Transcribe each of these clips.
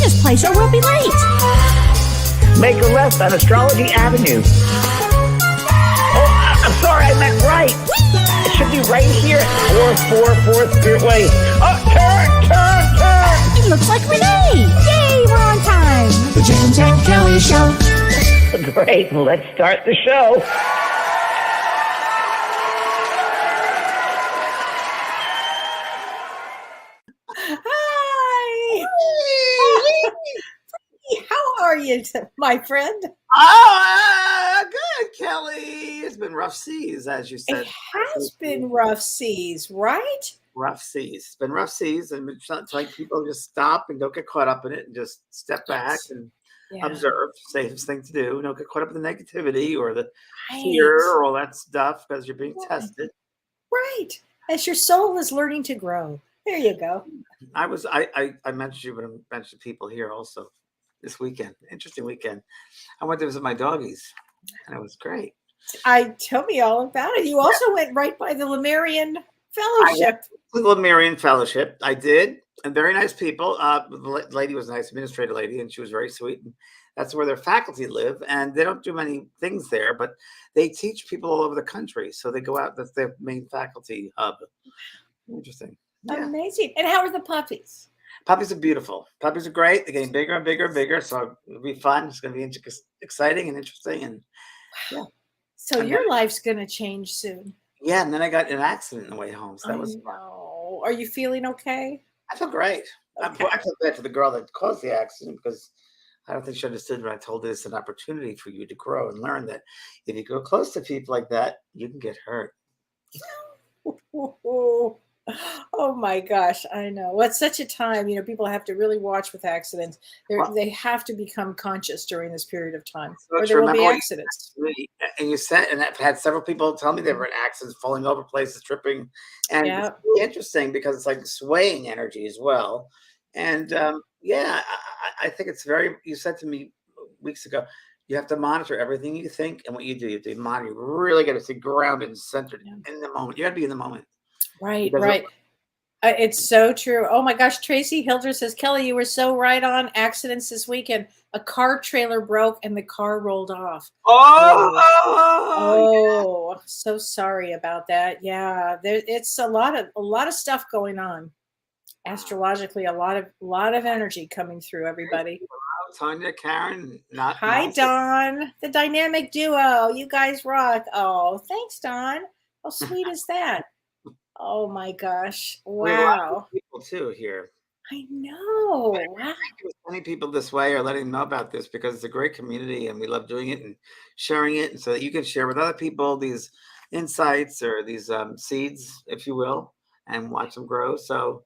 this place or we'll be late. Make a left on Astrology Avenue. Oh, I'm sorry, I meant right. It should be right here at 444 Spirit Way. Oh, turn! It looks like Renee. Yay, we're on time. The James and Kellee Show. Great, let's start the show. Hi. How are you, my friend? Good, Kelly. It's been rough seas, as you said. It has been rough seas, right? Rough seas. It's been rough seas, and it's like people just stop and don't get caught up in it and just step back and observe. Safest thing to do. Don't get caught up in the negativity or the fear or all that stuff because you're being tested. Right. As your soul is learning to grow. There you go. I mentioned you, but I mentioned people here also this weekend. Interesting weekend. I went to visit my doggies, and it was great. Tell me all about it. You also went right by the Lemurian Fellowship. The Lemurian Fellowship. I did. And very nice people. The lady was a nice administrator lady, and she was very sweet. And that's where their faculty live. And they don't do many things there, but they teach people all over the country. So they go out. That's their main faculty hub. Interesting. Yeah. Amazing. And how are the puppies? Puppies are beautiful. Puppies are great. They're getting bigger and bigger and bigger. So it'll be fun. It's going to be exciting and interesting. And yeah. So your life's going to change soon. Yeah. And then I got in an accident on the way home. So that was fun. Are you feeling okay? I feel great. Okay. I feel bad for the girl that caused the accident because I don't think she understood when I told her it's an opportunity for you to grow and learn that if you go close to people like that, you can get hurt. Oh my gosh, I know. Well, it's such a time, people have to really watch with accidents. They have to become conscious during this period of time, or there will be accidents. And you said, and I've had several people tell me they were in accidents, falling over places, tripping, and it's really interesting because it's like swaying energy as well. And I think it's very. You said to me weeks ago, you have to monitor everything you think and what you do. You have to monitor. You really got to stay grounded and centered in the moment. You got to be in the moment. Right. It's so true. Oh my gosh. Tracy Hilder says, Kelly, you were so right on. Accidents this weekend. A car trailer broke and the car rolled off. Oh, so sorry about that. Yeah. It's a lot of stuff going on. Astrologically, a lot of energy coming through everybody. Tanya, Karen, Hi, Dawn. The dynamic duo. You guys rock. Oh, thanks, Dawn. How sweet is that? Oh my gosh! Wow. We have a lot of people too here. I know. Wow. Many people this way are letting them know about this because it's a great community and we love doing it and sharing it, and so that you can share with other people these insights or these seeds, if you will, and watch them grow. So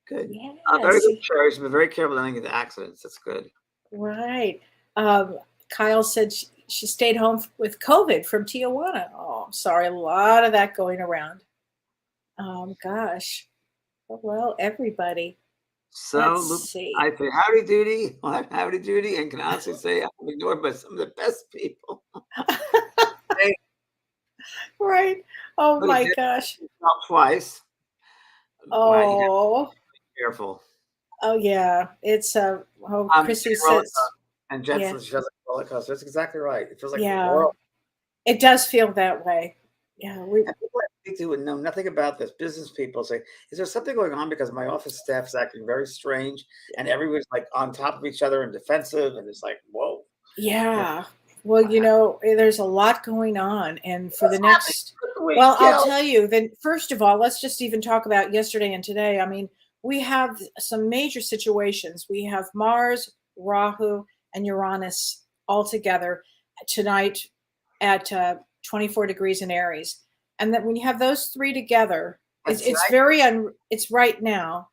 good. Yes. Very good choice. Be very careful not to get accidents. That's good. Right. Kyle said she stayed home with COVID from Tijuana. Oh, I'm sorry. A lot of that going around. Gosh. Well, everybody. So I say howdy doody. Well, I'm howdy doody and can honestly say I'm ignored by some of the best people. Right. Oh my gosh. Twice. Oh. Be careful. Oh yeah. It's Chrissy says and Jen says she doesn't roller coaster. That's exactly right. It feels like the world. It does feel that way. Yeah, people I speak to would know nothing about this. Business people say, "Is there something going on?" Because my office staff is acting very strange, and everyone's like on top of each other and defensive, and it's like, whoa. Yeah. Well, there's a lot going on, and for the next. Well, I'll tell you. Then, first of all, let's just even talk about yesterday and today. I mean, we have some major situations. We have Mars, Rahu, and Uranus all together tonight at 24 degrees in Aries. And that when you have those three together, it's right now.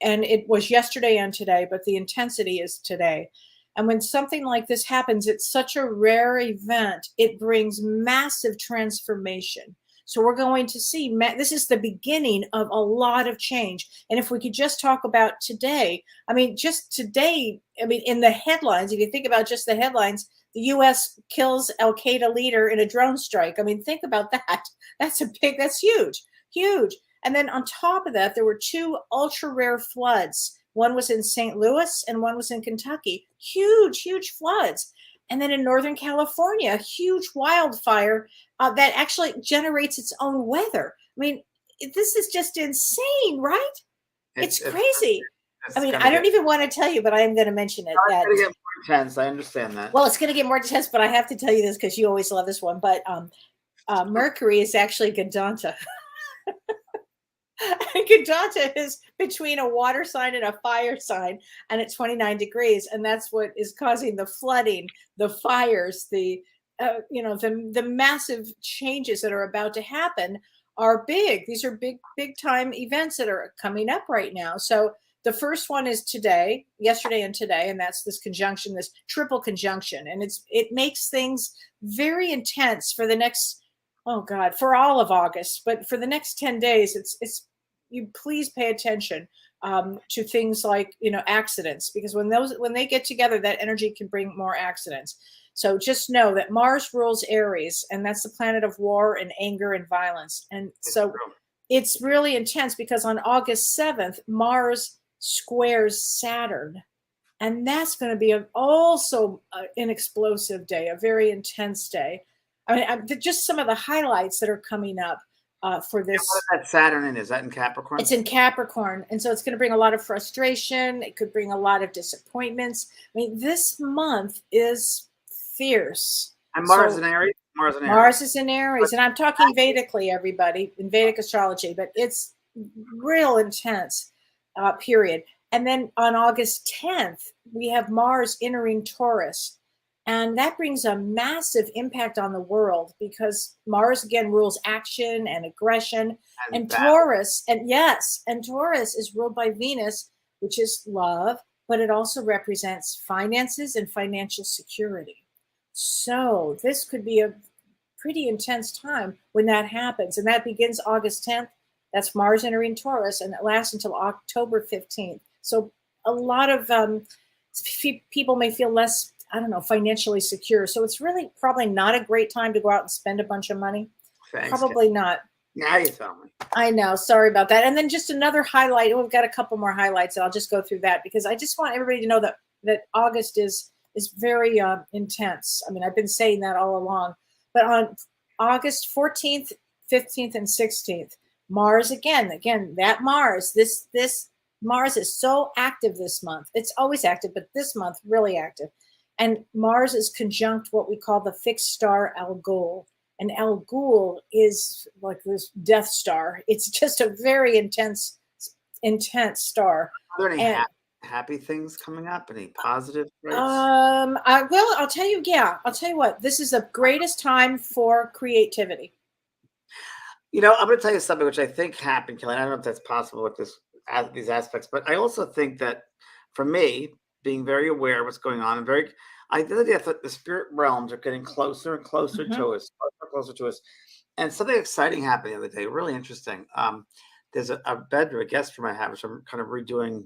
And it was yesterday and today, but the intensity is today. And when something like this happens, it's such a rare event. It brings massive transformation. So we're going to see, this is the beginning of a lot of change. And if we could just talk about today, in the headlines, if you think about just the headlines, the U.S. kills Al-Qaeda leader in a drone strike. Think about that. That's huge. And then on top of that, there were 2 ultra rare floods One was in St. Louis and one was in Kentucky. Huge, huge floods. And then in Northern California, a huge wildfire that actually generates its own weather. I mean, this is just insane, right? It's crazy. I mean, I don't even want to tell you, but I am going to mention it. It's going to get more intense. I understand that. Well, it's going to get more intense, but I have to tell you this because you always love this one. But Mercury is actually Gadanta. Gadanta is between a water sign and a fire sign, and at 29 degrees, and that's what is causing the flooding, the fires, the massive changes that are about to happen are big. These are big time events that are coming up right now. So the first one is today, yesterday and today, and that's this conjunction, this triple conjunction, and it makes things very intense for the next, oh God, for all of August, but for the next 10 days, it's you please pay attention to things like, accidents, because when they get together, that energy can bring more accidents. So just know that Mars rules Aries, and that's the planet of war and anger and violence. And so it's really intense because on August 7th, Mars squares Saturn. And that's going to be also an explosive day, a very intense day. I mean, just some of the highlights that are coming up for this. What is that Saturn in? Is that in Capricorn? It's in Capricorn. And so it's going to bring a lot of frustration. It could bring a lot of disappointments. I mean, this month is fierce. And Mars in Aries? Mars is in Aries. And I'm talking Vedically, everybody, in Vedic astrology, but it's real intense period. And then on August 10th, we have Mars entering Taurus. And that brings a massive impact on the world because Mars, again, rules action and aggression. And Taurus, and Taurus is ruled by Venus, which is love, but it also represents finances and financial security. So this could be a pretty intense time when that happens. And that begins August 10th. That's Mars entering Taurus, and it lasts until October 15th. So a lot of people may feel less, financially secure. So it's really probably not a great time to go out and spend a bunch of money. Thanks, probably not. Now you tell me. I know. Sorry about that. And then just another highlight. We've got a couple more highlights, and I'll just go through that because I just want everybody to know that August is very intense. I mean, I've been saying that all along. But on August 14th, 15th, and 16th, Mars again, that Mars, this Mars is so active this month. It's always active, but this month really active. And Mars is conjunct what we call the fixed star Algol. And Algol is like this Death Star. It's just a very intense star. Are there any happy things coming up? Any positive traits? I'll tell you. Yeah, I'll tell you what. This is the greatest time for creativity. I'm going to tell you something which I think happened, Kelly. I don't know if that's possible with these aspects, but I also think that for me, being very aware of what's going on and I thought the spirit realms are getting closer and closer to us, closer to us. And something exciting happened the other day, really interesting. There's a bedroom, a guest room I have, which I'm kind of redoing,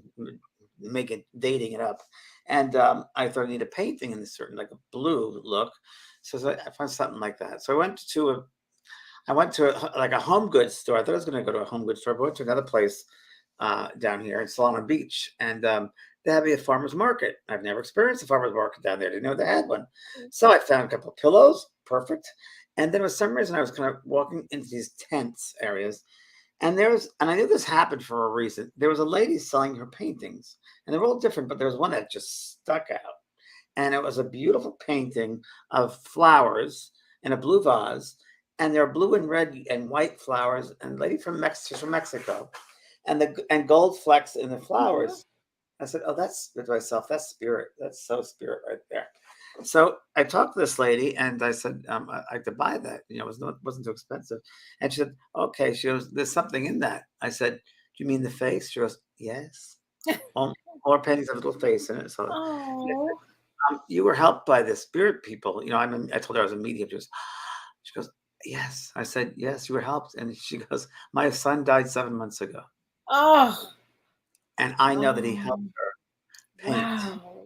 dating it up. And I thought I need a painting in this certain, like a blue look. So I found something like that. So I went to a home goods store. I thought I was going to go to a home goods store, but I went to another place down here in Solana Beach, and they had a farmer's market. I've never experienced a farmer's market down there. Didn't know they had one. So I found a couple of pillows, perfect. And then for some reason, I was kind of walking into these tents areas, and I knew this happened for a reason. There was a lady selling her paintings, and they were all different, but there was one that just stuck out, and it was a beautiful painting of flowers in a blue vase. And there are blue and red and white flowers, and the lady from Mexico, and gold flecks in the flowers. I said, "Oh, that's to myself. That's spirit. That's so spirit right there." So I talked to this lady, and I said, "I could buy that. It wasn't too expensive." And she said, "Okay." She goes, "There's something in that." I said, "Do you mean the face?" She goes, "Yes." All our paintings have a little face in it. So you were helped by the spirit people. I told her I was a medium. She goes, "Yes." I said, "Yes, you were helped." And she goes, "My son died 7 months ago." Oh. And I know that he helped her paint.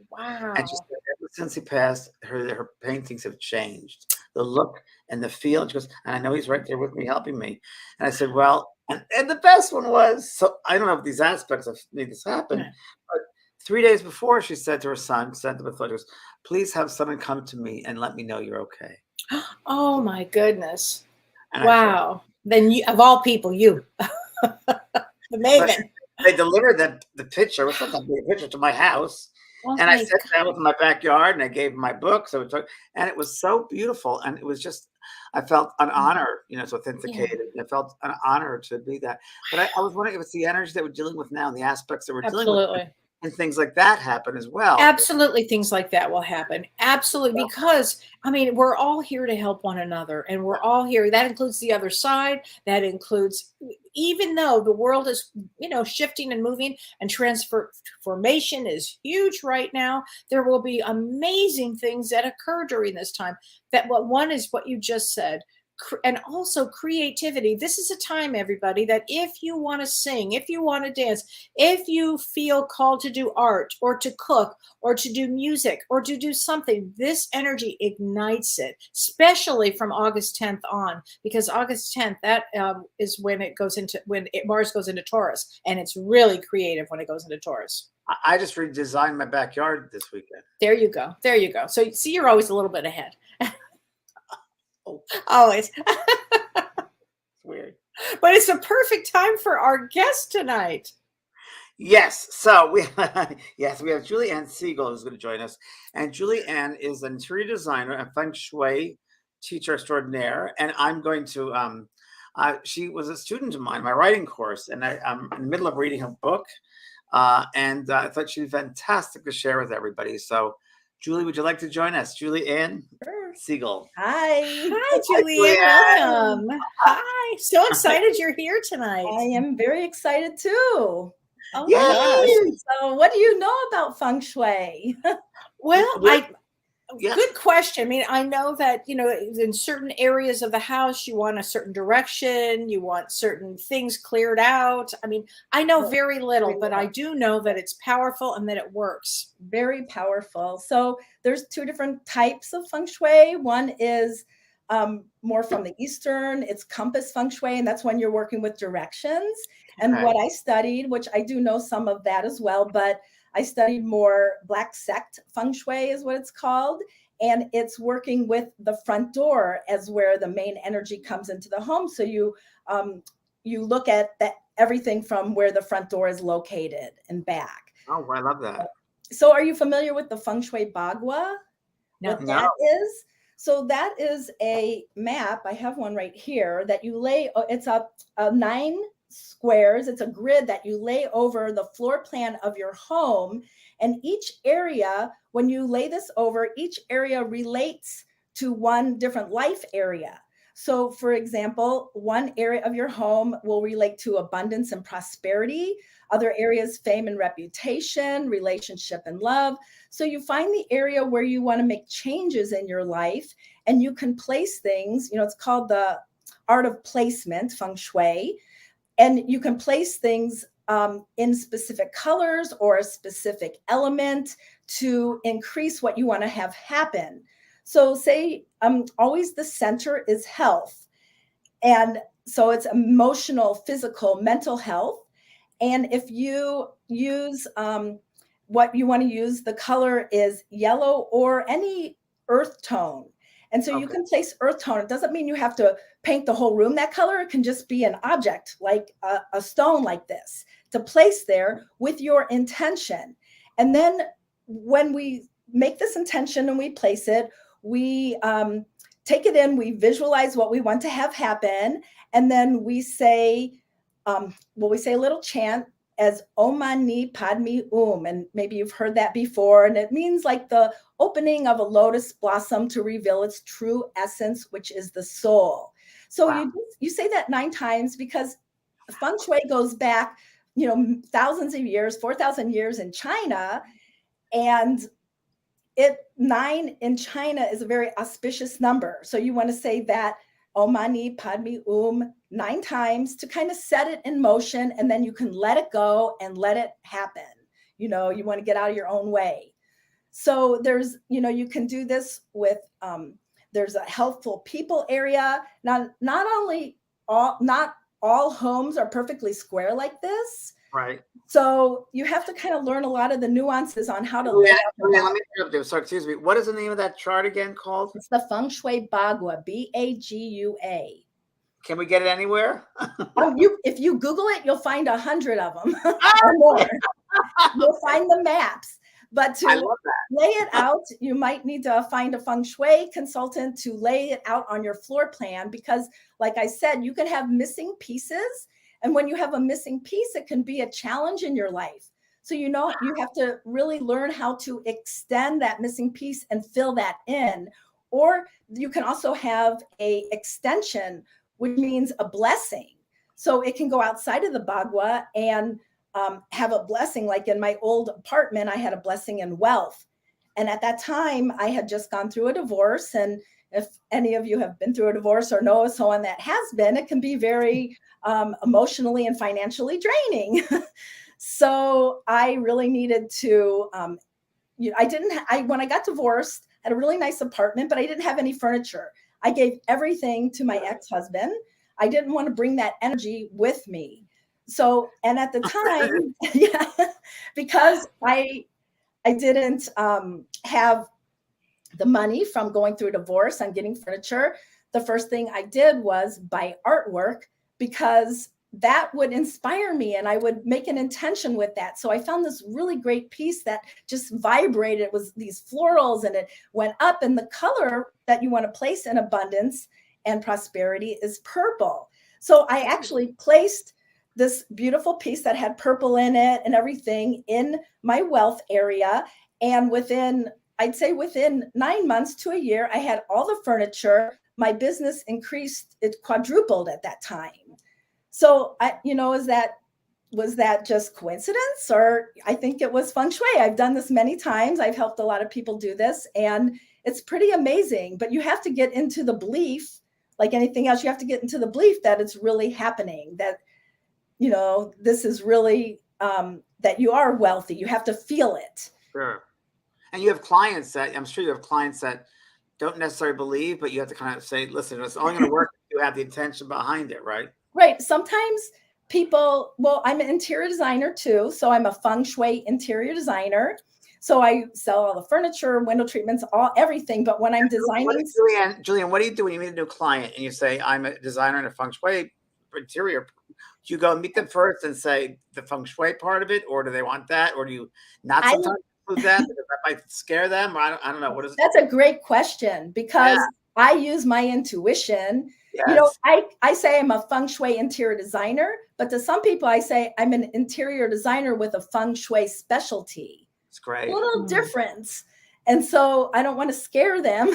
Wow. And she said, ever since he passed, her paintings have changed. the look and the feel. And she goes, and I know he's right there with me, helping me. And I said, well, and the best one was, so I don't know if these aspects have made this happen, but 3 days before, she said to her son, sent him a photo, please have someone come to me and let me know you're okay. Oh my goodness. And wow. Then you, of all people, you, the maven. They delivered the picture, what's not a picture, to my house. Oh and I my sat down with my backyard and I gave him my book. So and it was so beautiful. And it was just, I felt an honor, it's authenticated. I felt an honor to be that. But I was wondering if it's the energy that we're dealing with now and the aspects that we're dealing with. And things like that happen as well. Absolutely, things like that will happen. Absolutely, because I mean, we're all here to help one another, and we're all here. That includes the other side. That includes, even though the world is, shifting and moving, and transformation is huge right now. There will be amazing things that occur during this time. That one is what you just said. And also creativity. This is a time, everybody, that if you want to sing, if you want to dance, if you feel called to do art or to cook or to do music or to do something, this energy ignites it, especially from August 10th on, because August 10th, that is when Mars goes into Taurus, and it's really creative when it goes into Taurus. I just redesigned my backyard this weekend. There you go. There you go. So see, you're always a little bit ahead. Always. It's weird. But it's a perfect time for our guest tonight. Yes. So we have Julie Ann Segal who's going to join us. And Julie Ann is an interior designer and Feng Shui teacher extraordinaire. And I'm going to, she was a student of mine, my writing course. And I'm in the middle of reading her book. And I thought she'd be fantastic to share with everybody. So Julie, would you like to join us? Julie Ann Segal. Hi, Julie Ann. Welcome. Hi. So excited you're here tonight. I am very excited too. Oh my gosh. So what do you know about Feng Shui? Well, good question. I mean, I know that, in certain areas of the house, you want a certain direction, you want certain things cleared out. I mean, I know very little, but I do know that it's powerful and that it works. Very powerful. So there's two different types of Feng Shui. One is more from the Eastern, it's compass Feng Shui, and that's when you're working with directions. And what I studied, which I do know some of that as well, but I studied more Black Sect Feng Shui is what it's called. And it's working with the front door as where the main energy comes into the home. So you look at everything from where the front door is located and back. Oh, I love that. So are you familiar with the Feng Shui Bagua? No. What that is? So that is a map. I have one right here that you lay. It's a 9 squares. It's a grid that you lay over the floor plan of your home. And each area, when you lay this over, each area relates to one different life area. So for example, one area of your home will relate to abundance and prosperity. Other areas, fame and reputation, relationship and love. So you find the area where you want to make changes in your life, and you can place things, it's called the art of placement, Feng Shui. And you can place things in specific colors or a specific element to increase what you want to have happen. So say always the center is health. And so it's emotional, physical, mental health. And if you use what you want to use, the color is yellow or any earth tone. And so you can place earth tone. It doesn't mean you have to paint the whole room that color. It can just be an object like a stone like this to place there with your intention. And then when we make this intention and we place it, we take it in, we visualize what we want to have happen. And then we say, we say a little chant as Om Mani Padme Um. And maybe you've heard that before. And it means like the opening of a lotus blossom to reveal its true essence, which is the soul. So you say that 9 times because Feng Shui goes back, thousands of years, 4,000 years in China. And 9 in China is a very auspicious number. So you want to say that Om Mani Padme 9 times to kind of set it in motion, and then you can let it go and let it happen. You want to get out of your own way. So there's, you can do this with There's a helpful people area. Now, not all homes are perfectly square like this. Right. So you have to kind of learn a lot of the nuances on how to let me interrupt you. So excuse me. What is the name of that chart again called? It's the Feng Shui Bagua, Bagua. Can we get it anywhere? If you Google it, you'll find 100 of them or more. You'll find the maps. But to lay it out, you might need to find a Feng Shui consultant to lay it out on your floor plan, because like I said, you can have missing pieces. And when you have a missing piece, it can be a challenge in your life. So, you have to really learn how to extend that missing piece and fill that in. Or you can also have a extension, which means a blessing. So it can go outside of the Bagua and have a blessing. Like in my old apartment, I had a blessing in wealth. And at that time, I had just gone through a divorce. And if any of you have been through a divorce or know someone that has been, it can be very emotionally and financially draining. So I really needed to, when I got divorced, I had a really nice apartment, but I didn't have any furniture. I gave everything to my ex-husband. I didn't want to bring that energy with me. So, and at the time, because I didn't have the money from going through a divorce and getting furniture, the first thing I did was buy artwork, because that would inspire me and I would make an intention with that. So I found this really great piece that just vibrated. It was these florals and it went up, and the color that you want to place in abundance and prosperity is purple. So I actually placed this beautiful piece that had purple in it and everything in my wealth area. And I'd say within 9 months to a year, I had all the furniture. My business increased, it quadrupled at that time. So was that just coincidence? Or I think it was Feng Shui. I've done this many times. I've helped a lot of people do this, and it's pretty amazing. But you have to get into the belief, like anything else, you have to get into the belief that it's really happening, that, this is really, that you are wealthy. You have to feel it. Sure. And you have clients that, I'm sure you have clients that don't necessarily believe, but you have to kind of say, listen, it's only going to work if you have the intention behind it, right? Right. Sometimes I'm an interior designer too. So I'm a Feng Shui interior designer. So I sell all the furniture, window treatments, everything. But when I'm designing. Julie Ann, what do you do when you meet a new client and you say, I'm a designer and a Feng Shui interior? Do you go and meet them first and say the Feng Shui part of it, or do they want that? Or do you not sometimes include that because that might scare them? Or I don't know. What is it? That's a great question, because I use my intuition. Yes. I say I'm a Feng Shui interior designer, but to some people I say I'm an interior designer with a Feng Shui specialty. It's great. A little difference. And so I don't want to scare them.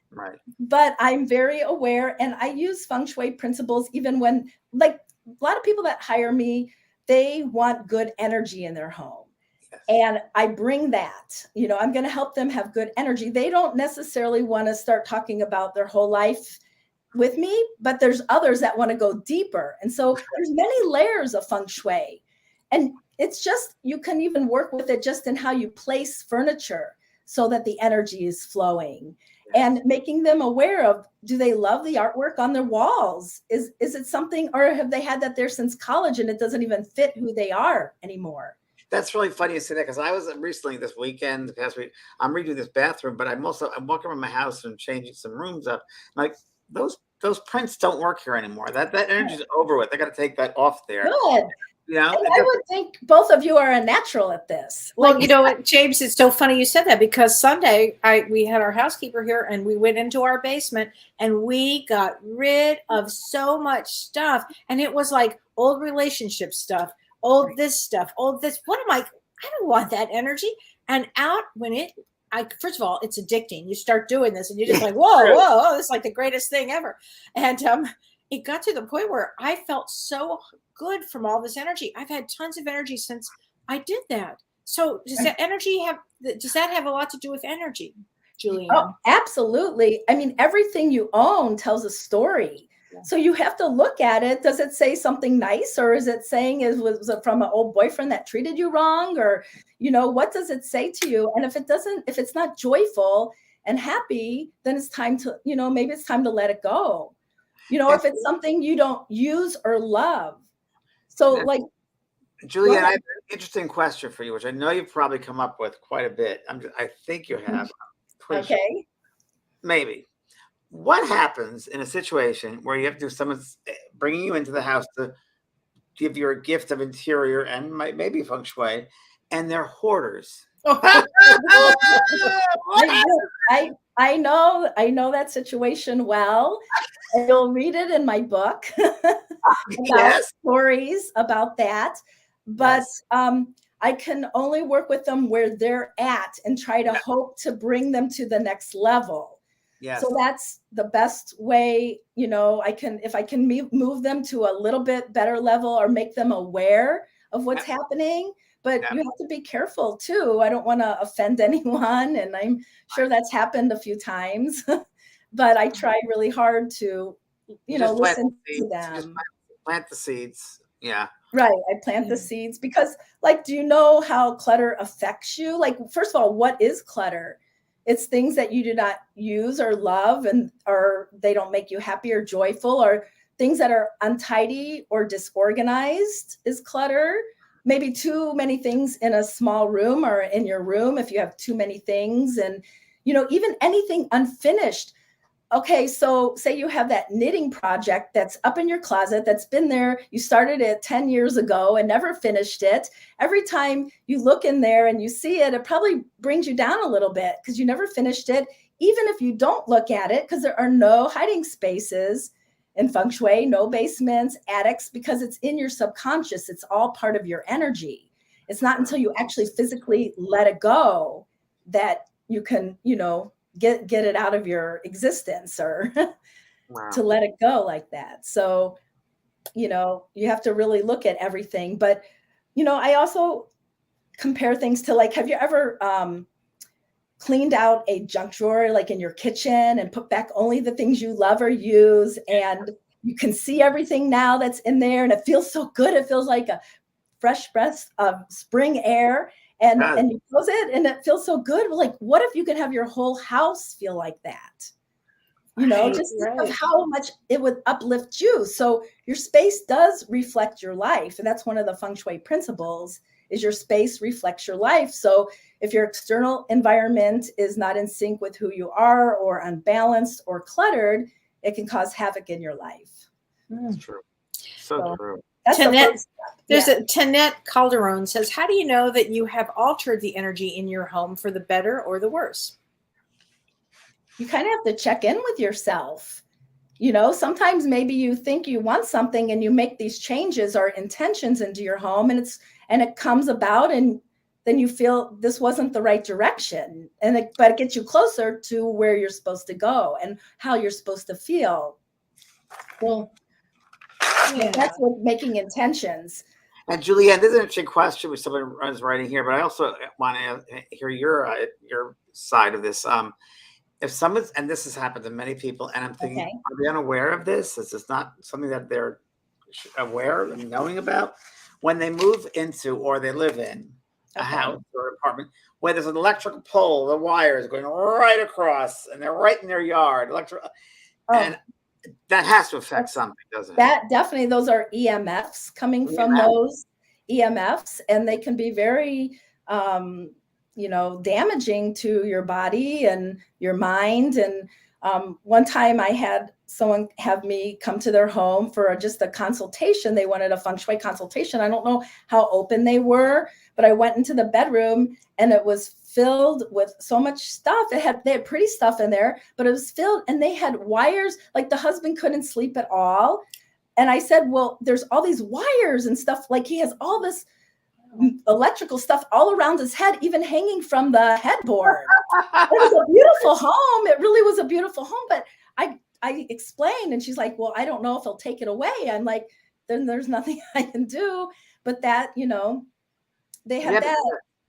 Right. But I'm very aware, and I use Feng Shui principles even when, like, a lot of people that hire me, they want good energy in their home. Yes. And I bring that, I'm going to help them have good energy. They don't necessarily want to start talking about their whole life with me, but there's others that want to go deeper. And so there's many layers of Feng Shui. And it's just, you can even work with it just in how you place furniture so that the energy is flowing. And making them aware of, do they love the artwork on their walls? Is it something, or have they had that there since college and it doesn't even fit who they are anymore? That's really funny you say that, because I was recently this weekend, the past week, I'm redoing this bathroom, but I'm walking around my house and changing some rooms up. Like those prints don't work here anymore. That energy is over with. They got to take that off there. Good. And I would think both of you are a natural at this. Well, you know what, James, it's so funny you said that, because Sunday we had our housekeeper here and we went into our basement and we got rid of so much stuff. And it was like old relationship stuff, old this stuff, old this. I don't want that energy. And out first of all, it's addicting. You start doing this and you're just like, whoa, this is like the greatest thing ever. And it got to the point where I felt so good from all this energy. I've had tons of energy since I did that. So does that have a lot to do with energy, Julie Ann? Oh, absolutely. I mean, everything you own tells a story. Yeah. So you have to look at it. Does it say something nice, or is it saying was it from an old boyfriend that treated you wrong, or what does it say to you? And if it's not joyful, and happy, then it's time to, maybe it's time to let it go. If it's something you don't use or love. So like, Julie Ann, I have an interesting question for you, which I know you've probably come up with quite a bit. I think you have. Okay. Sure. Maybe. What happens in a situation where you have to do someone's bringing you into the house to give you a gift of interior and maybe feng shui, and they're hoarders? I know that situation well. And you'll read it in my book about stories about that. But I can only work with them where they're at and try to hope to bring them to the next level. Yes. So that's the best way, if I can move them to a little bit better level or make them aware of what's happening. But you have to be careful too. I don't want to offend anyone. And I'm sure that's happened a few times. But I try really hard to, listen to them. Just plant the seeds. Yeah. Right. I plant the seeds because, like, do you know how clutter affects you? Like, first of all, what is clutter? It's things that you do not use or love, or they don't make you happy or joyful, or things that are untidy or disorganized is clutter. Maybe too many things in a small room or in your room if you have too many things, and, even anything unfinished. Okay, so say you have that knitting project that's up in your closet that's been there. You started it 10 years ago and never finished it. Every time you look in there and you see it, it probably brings you down a little bit because you never finished it. Even if you don't look at it, because there are no hiding spaces in feng shui, no basements, attics, because it's in your subconscious. It's all part of your energy. It's not until you actually physically let it go that you can, get it out of your existence or to let it go like that. So, you have to really look at everything. But, I also compare things to, like, have you ever cleaned out a junk drawer, like in your kitchen, and put back only the things you love or use, and you can see everything now that's in there, and it feels so good. It feels like a fresh breath of spring air. And you close it and it feels so good. Like, what if you could have your whole house feel like that? Just think of how much it would uplift you. So your space does reflect your life. And that's one of the feng shui principles, is your space reflects your life. So if your external environment is not in sync with who you are, or unbalanced or cluttered, it can cause havoc in your life. That's true. So true. That's Tanette Calderon says, how do you know that you have altered the energy in your home for the better or the worse? You kind of have to check in with yourself. Sometimes maybe you think you want something and you make these changes or intentions into your home, and it comes about, and then you feel this wasn't the right direction. But it gets you closer to where you're supposed to go and how you're supposed to feel. Well, that's what making intentions. And Julie Ann, this is an interesting question which someone is writing here, but I also want to hear your side of this. If someone's, and this has happened to many people, and I'm thinking, are they unaware of this? Is this not something that they're aware and knowing about? When they move into, or they live in a house or apartment where there's an electrical pole, the wires going right across, and they're right in their yard, and that has to affect something, doesn't it? That definitely, those are EMFs coming from those EMFs, and they can be very, damaging to your body and your mind. And one time I had someone have me come to their home for just a consultation. They wanted a feng shui consultation. I don't know how open they were, but I went into the bedroom and it was filled with so much stuff. They had pretty stuff in there, but it was filled, and they had wires, like the husband couldn't sleep at all. And I said, well, there's all these wires and stuff. Like, he has all this electrical stuff all around his head, even hanging from the headboard. It was a beautiful home. It really was a beautiful home. But I explained, and she's like, well, I don't know if he'll take it away. I'm like, then there's nothing I can do. But that, they have that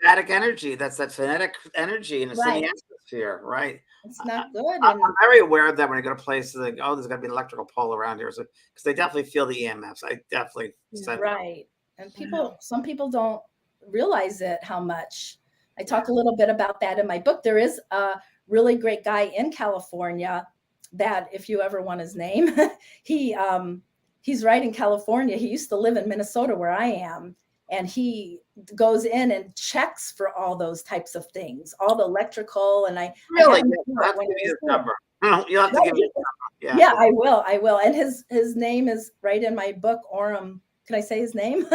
static energy. That's that phonetic energy in a city atmosphere, right? It's not good. I'm very aware of that when I go to places like, there's got to be an electrical pole around here, because they definitely feel the EMFs. I definitely said right. And some people don't realize it, how much. I talk a little bit about that in my book. There is a really great guy in California that, if you ever want his name, he's right in California. He used to live in Minnesota where I am. And he goes in and checks for all those types of things, all the electrical. And I Really? have him You have to give me his number. You have to Right. give me his number. Yeah, I will. And his name is right in my book, Orem. Can I say his name?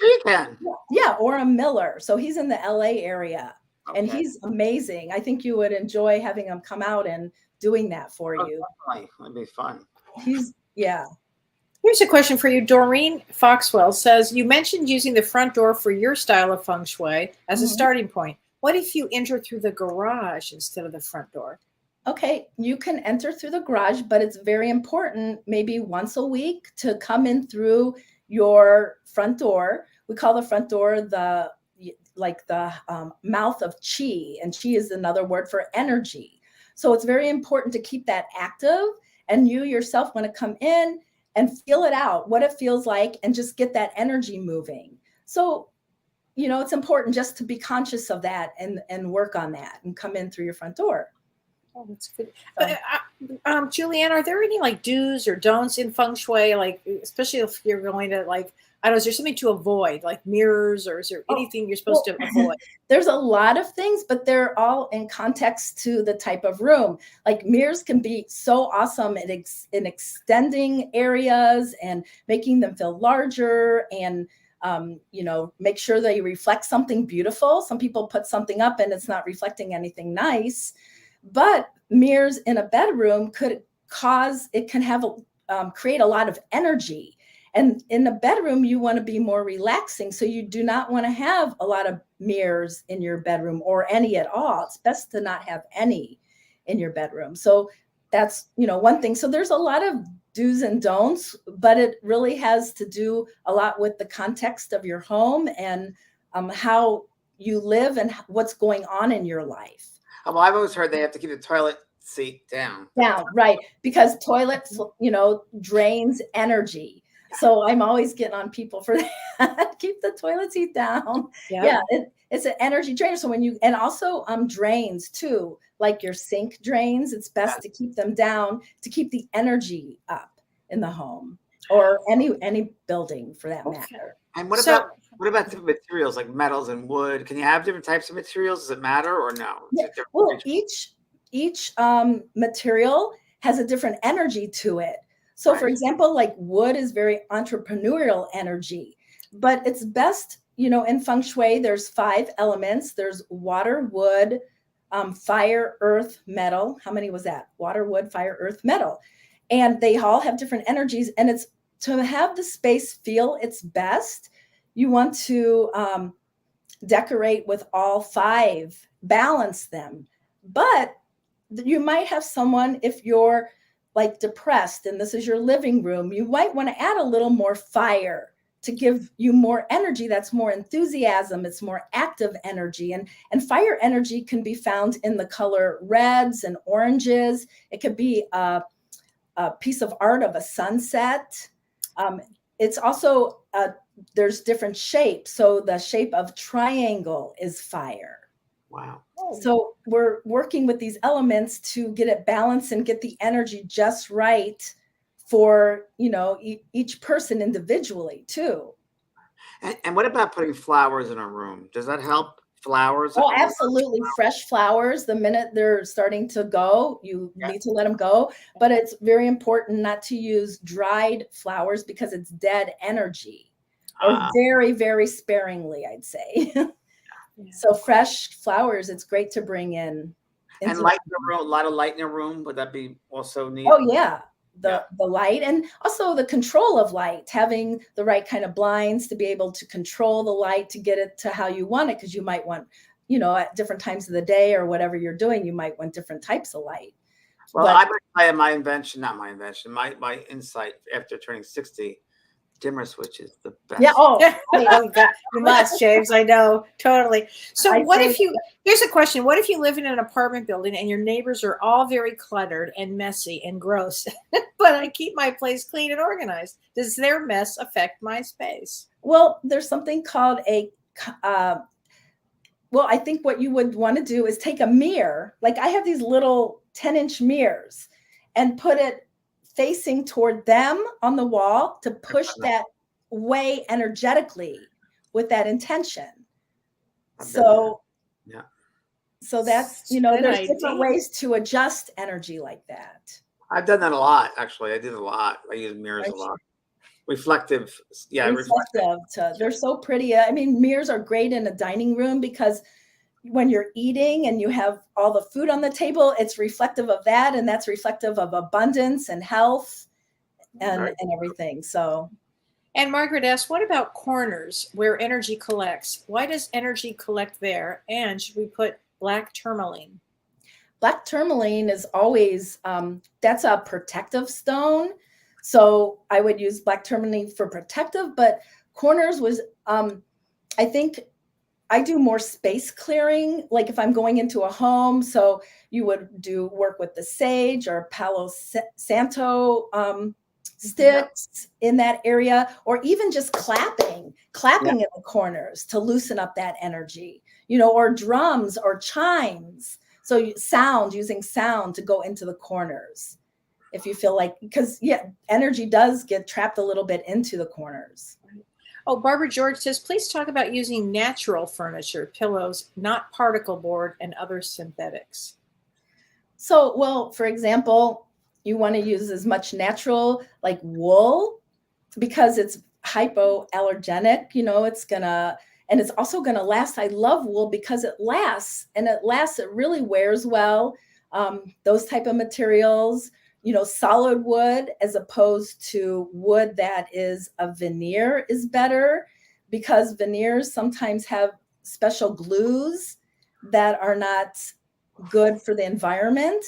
You can. Yeah, Orem Miller. So he's in the LA area, and he's amazing. I think you would enjoy having him come out and doing that for you. Definitely. That'd be fun. Yeah. Here's a question for you. Doreen Foxwell says, you mentioned using the front door for your style of feng shui as a starting point. What if you enter through the garage instead of the front door? Okay, you can enter through the garage, but it's very important maybe once a week to come in through your front door. We call the front door the mouth of chi, and chi is another word for energy. So it's very important to keep that active, and you yourself want to come in and feel it out, what it feels like, and just get that energy moving. So, it's important just to be conscious of that and work on that and come in through your front door. Oh, that's good. Julie Ann, are there any like do's or don'ts in feng shui? Like, especially if you're going to like, I don't know, is there something to avoid, like mirrors, or is there anything you're supposed to avoid? There's a lot of things, but they're all in context to the type of room. Like mirrors can be so awesome in extending areas and making them feel larger and make sure that you reflect something beautiful. Some people put something up and it's not reflecting anything nice. But mirrors in a bedroom can create a lot of energy. And in the bedroom, you want to be more relaxing. So you do not want to have a lot of mirrors in your bedroom or any at all. It's best to not have any in your bedroom. So that's, one thing. So there's a lot of do's and don'ts, but it really has to do a lot with the context of your home and how you live and what's going on in your life. Well, I've always heard they have to keep the toilet seat down. Down, right. Because toilets, drains energy. So I'm always getting on people for that. Keep the toilet seat down. Yeah, it's an energy drainer. So and also drains too, like your sink drains, it's best to keep them down to keep the energy up in the home or any building for that matter. And what about the materials like metals and wood? Can you have different types of materials? Does it matter or no? Yeah. Well, each material has a different energy to it. So, for example, like wood is very entrepreneurial energy, but it's best, in feng shui, there's 5 elements. There's water, wood, fire, earth, metal. How many was that? Water, wood, fire, earth, metal. And they all have different energies. And it's to have the space feel its best, you want to decorate with all 5, balance them. But you might have someone, if you're like depressed and this is your living room, you might want to add a little more fire to give you more energy. That's more enthusiasm. It's more active energy. And fire energy can be found in the color reds and oranges. It could be a piece of art of a sunset. It's also, there's different shapes. So the shape of triangle is fire. Wow. So we're working with these elements to get it balanced and get the energy just right for, each person individually too. And what about putting flowers in a room? Does that help? Flowers? Oh, absolutely. Fresh flowers. The minute they're starting to go, you need to let them go. But it's very important not to use dried flowers because it's dead energy. Or very, very sparingly, I'd say. So fresh flowers, it's great to bring in. And light in the room, a lot of light in a room. Would that be also needed? Oh, yeah. The light and also the control of light, having the right kind of blinds to be able to control the light to get it to how you want it. Because you might want, at different times of the day or whatever you're doing, you might want different types of light. Well, I would say my insight after turning 60, dimmer switch is the best. Yeah. Oh, you must, James. I know. Totally. So here's a question. What if you live in an apartment building and your neighbors are all very cluttered and messy and gross, but I keep my place clean and organized? Does their mess affect my space? Well, there's something called Well, I think what you would want to do is take a mirror. Like I have these little 10-inch mirrors and put it facing toward them on the wall to push that way energetically with that intention. So, yeah. So that's, there's different ways to adjust energy like that. I've done that a lot, actually. I did a lot. I use mirrors a lot. Reflective. Yeah. Reflective. They're so pretty. I mean, mirrors are great in a dining room because when you're eating and you have all the food on the table, it's reflective of that. And that's reflective of abundance and health and everything. So. And Margaret asks, what about corners where energy collects? Why does energy collect there? And should we put black tourmaline? Black tourmaline is always, that's a protective stone. So I would use black tourmaline for protective, but corners was, I think I do more space clearing, like if I'm going into a home. So you would work with the sage or Palo Santo sticks in that area, or even just clapping in the corners to loosen up that energy, or drums or chimes. So using sound to go into the corners. If you feel like, because energy does get trapped a little bit into the corners. Oh, Barbara George says, please talk about using natural furniture, pillows, not particle board and other synthetics. So, well, for example, you want to use as much natural like wool because it's hypoallergenic, and it's also going to last. I love wool because it lasts, it really wears well. Those type of materials, solid wood as opposed to wood that is a veneer is better because veneers sometimes have special glues that are not good for the environment.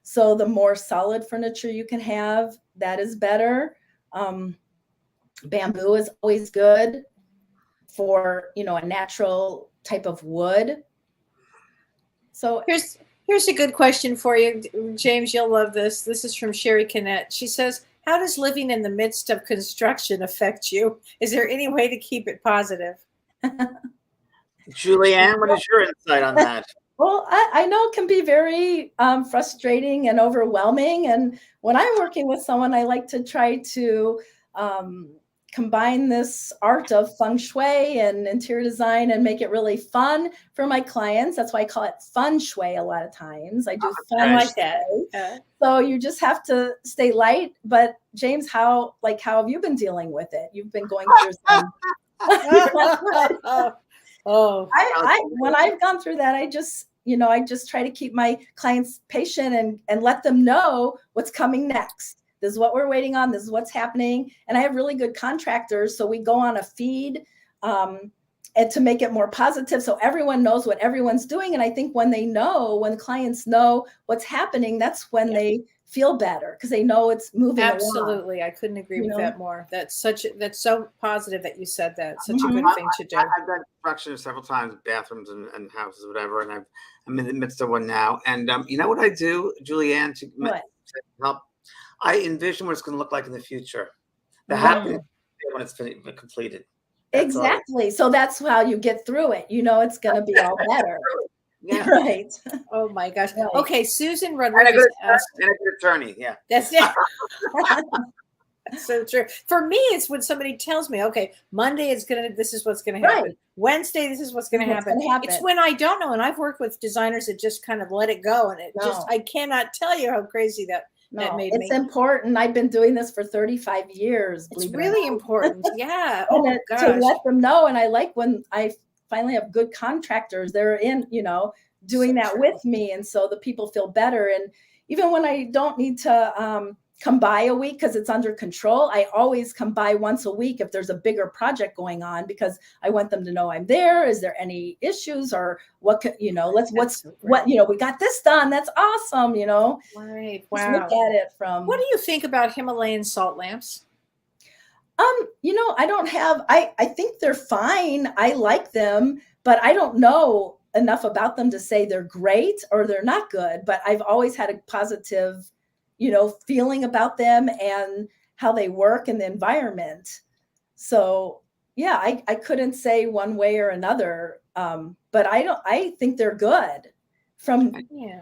So the more solid furniture you can have, that is better. Bamboo is always good for, a natural type of wood. So Here's a good question for you, James. You'll love this. This is from Sherry Kinnett. She says, how does living in the midst of construction affect you? Is there any way to keep it positive? Julie Ann, what is your insight on that? Well, I know it can be very frustrating and overwhelming. And when I'm working with someone, I like to try to combine this art of Feng Shui and interior design and make it really fun for my clients. That's why I call it Feng Shui a lot of times. I do fun like that. So you just have to stay light. But James, how have you been dealing with it? You've been going through some. When I've gone through that, I just try to keep my clients patient and let them know what's coming next. This is what we're waiting on. This is what's happening. And I have really good contractors. So we go on a feed and to make it more positive. So everyone knows what everyone's doing. And I think when clients know what's happening, that's when they feel better because they know it's moving Absolutely. along. I couldn't agree with that more. That's so positive that you said that. Such a good thing to do. I've done construction several times, bathrooms and houses, whatever. And I'm in the midst of one now. And you know what I do, Julie Ann, to help? I envision what it's going to look like in the future. The happiness when it's completed. Exactly. So that's how you get through it. It's going to be all better. Yeah. Right. Oh my gosh. Right. Okay, Susan Rodriguez asked. And a good attorney. Yeah. That's it. That's so true. For me, it's when somebody tells me, okay, Monday this is what's gonna happen. Right. Wednesday, this is what's gonna happen. It's when I don't know. And I've worked with designers that just kind of let it go. And I cannot tell you how crazy that made me. It's important. I've been doing this for 35 years. It's really important. Yeah. To let them know. And I like when I finally have good contractors, they're in, doing that with me. And so the people feel better. And even when I don't need to come by a week because it's under control, I always come by once a week if there's a bigger project going on because I want them to know I'm there. Is there any issues or what, we got this done. That's awesome. Right. Wow. Look at it from. What do you think about Himalayan salt lamps? I don't have, I think they're fine. I like them, but I don't know enough about them to say they're great or they're not good, but I've always had a positive, feeling about them and how they work in the environment. So yeah, I couldn't say one way or another. But I think they're good from,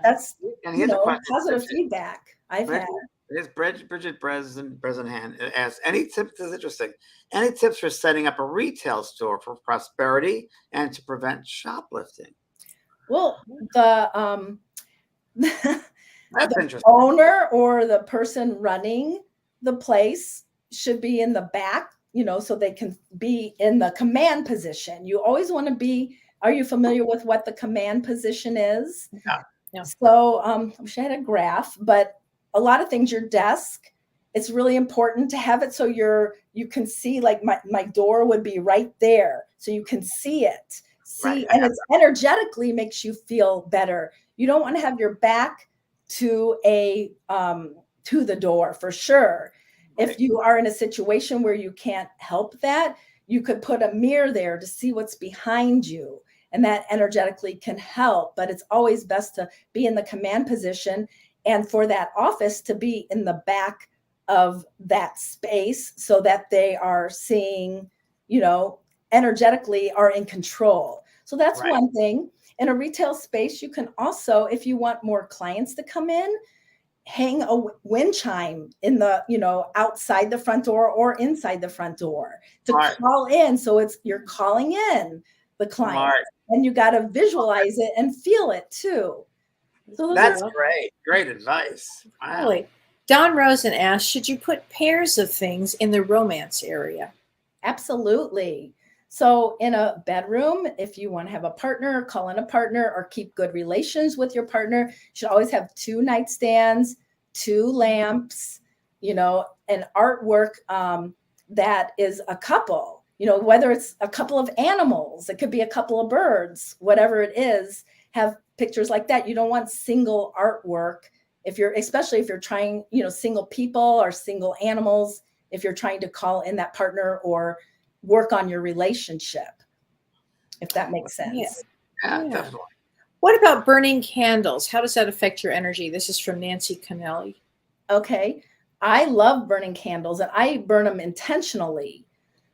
that's, And here's a question. positive feedback I've had. Here's Bridget Bresenhan asks, this is interesting. Any tips for setting up a retail store for prosperity and to prevent shoplifting? Well, the That's the interesting. owner or the person running the place should be in the back, so they can be in the command position. You always want to be, are you familiar with what the command position is? Yeah. So I wish I had a graph, but a lot of things, your desk, it's really important to have it so you can see, like my door would be right there. So you can see it. Right. And it's energetically makes you feel better. You don't want to have your back to the door for sure. Right. If you are in a situation where you can't help that, you could put a mirror there to see what's behind you. And that energetically can help, but it's always best to be in the command position and for that office to be in the back of that space so that they are seeing, energetically are in control. So that's right. One thing. In a retail space, you can also, if you want more clients to come in, hang a wind chime in the, outside the front door or inside the front door to call in. So you're calling in the client. And you got to visualize it and feel it too. So that's great. Great advice. Wow. Really. Don Rosen asked, should you put pairs of things in the romance area? Absolutely. So in a bedroom, if you want to have a partner, call in a partner, or keep good relations with your partner, you should always have 2 nightstands, 2 lamps, and artwork that is a couple. Whether it's a couple of animals, it could be a couple of birds, whatever it is, have pictures like that. You don't want single artwork especially if you're trying, single people or single animals, if you're trying to call in that partner or work on your relationship, if that makes sense. Yeah, definitely. What about burning candles? How does that affect your energy? This is from Nancy Connelly. Okay. I love burning candles and I burn them intentionally.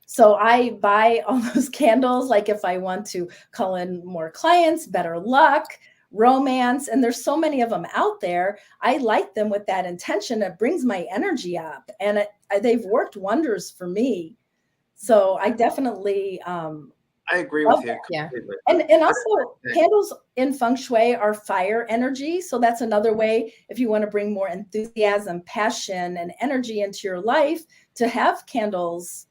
So I buy all those candles, like if I want to call in more clients, better luck, romance, and there's so many of them out there. I light them with that intention. It brings my energy up, and they've worked wonders for me. So I definitely I agree with you. Yeah. And also candles in Feng Shui are fire energy. So that's another way, if you want to bring more enthusiasm, passion, and energy into your life, to have candles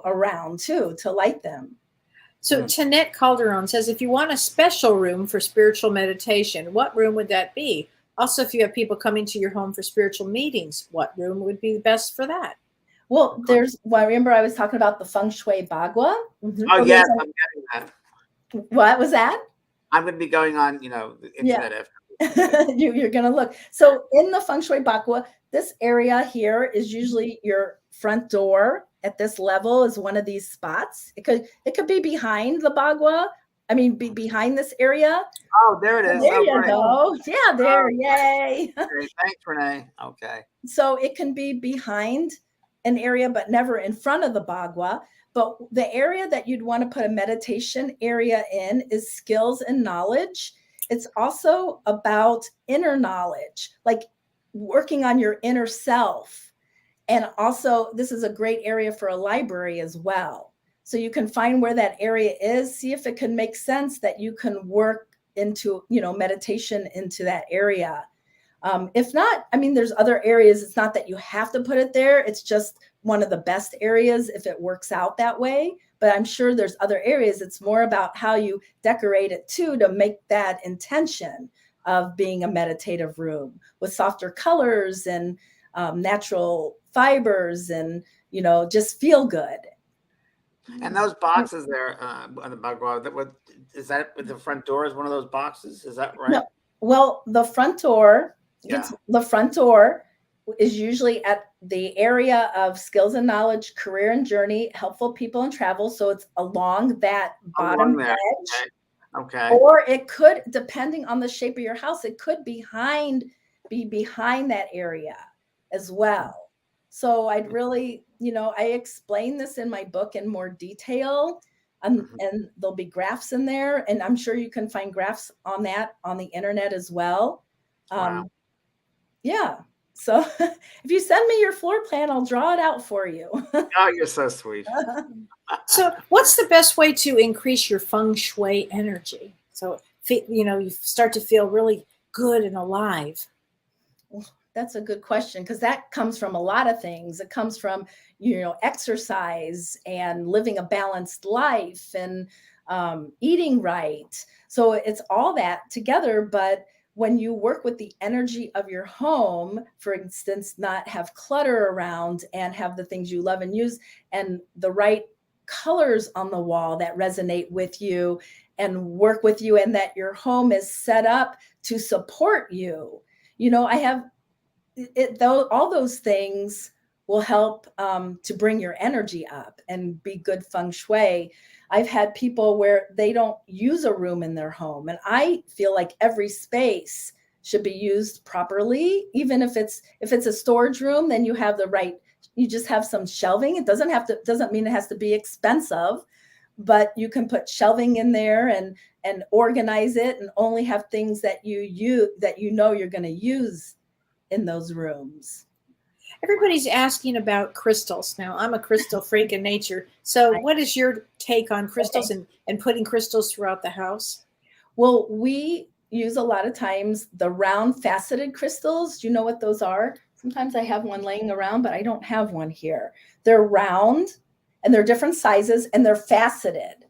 around too, to light them. So Tanette Calderon says, if you want a special room for spiritual meditation, what room would that be? Also, if you have people coming to your home for spiritual meetings, what room would be the best for that? Well, remember I was talking about the Feng Shui Bagua. Mm-hmm. Oh, yes, I'm getting that. What was that? I'm going to be going on, the internet after. You're going to look. So in the Feng Shui Bagua, this area here is usually your front door. At this level is one of these spots. It could be behind the Bagua. Be behind this area. Oh, there it is. There you go. Yeah, there. Yay. Okay, thanks, Renee. Okay. So it can be behind an area, but never in front of the Bagua. But the area that you'd want to put a meditation area in is skills and knowledge. It's also about inner knowledge, like working on your inner self. And also, this is a great area for a library as well. So you can find where that area is, see if it can make sense that you can work into, meditation into that area. If not, there's other areas. It's not that you have to put it there. It's just one of the best areas if it works out that way. But I'm sure there's other areas. It's more about how you decorate it too, to make that intention of being a meditative room with softer colors and natural fibers and, just feel good. And those boxes there on the Bagua, is that the front door is one of those boxes? Is that right? No. Well, the front door, the front door is usually at the area of skills and knowledge, career and journey, helpful people and travel. So it's along that bottom edge. Okay. Or it could, depending on the shape of your house, it could be behind that area as well. So I'd really, I explain this in my book in more detail, And there'll be graphs in there. And I'm sure you can find graphs on that on the internet as well. Wow. Yeah. So if you send me your floor plan, I'll draw it out for you. Oh, you're so sweet. So, what's the best way to increase your feng shui energy? So, you start to feel really good and alive. That's a good question, because that comes from a lot of things. It comes from, exercise and living a balanced life and eating right. So it's all that together. But when you work with the energy of your home, for instance, not have clutter around and have the things you love and use and the right colors on the wall that resonate with you and work with you, and that your home is set up to support you. I have though all those things will help to bring your energy up and be good feng shui. I've had people where they don't use a room in their home, and I feel like every space should be used properly. Even if it's a storage room, then you have the right. You just have some shelving. It doesn't mean it has to be expensive, but you can put shelving in there and organize it, and only have things that you're going to use in those rooms. Everybody's asking about crystals now. I'm a crystal freak in nature. So what is your take on crystals and putting crystals throughout the house? Well, we use a lot of times the round faceted crystals. Do you know what those are? Sometimes I have one laying around, but I don't have one here. They're round and they're different sizes and they're faceted.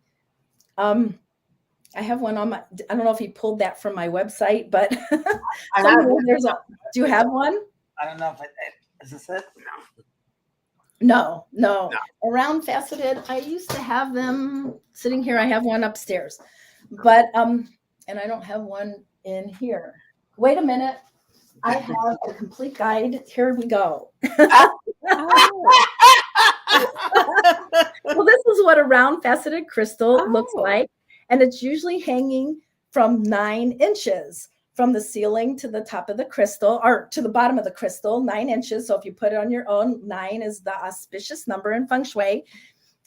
I have one on I don't know if he pulled that from my website, but do you have one? I don't know if is this it? No. Around faceted. I used to have them sitting here. I have one upstairs, but, and I don't have one in here. Wait a minute. I have the complete guide. Here we go. Well, this is what a round faceted crystal looks like. And it's usually hanging from 9 inches from the ceiling to the top of the crystal, or to the bottom of the crystal, 9 inches. So if you put it on your own, 9 is the auspicious number in feng shui.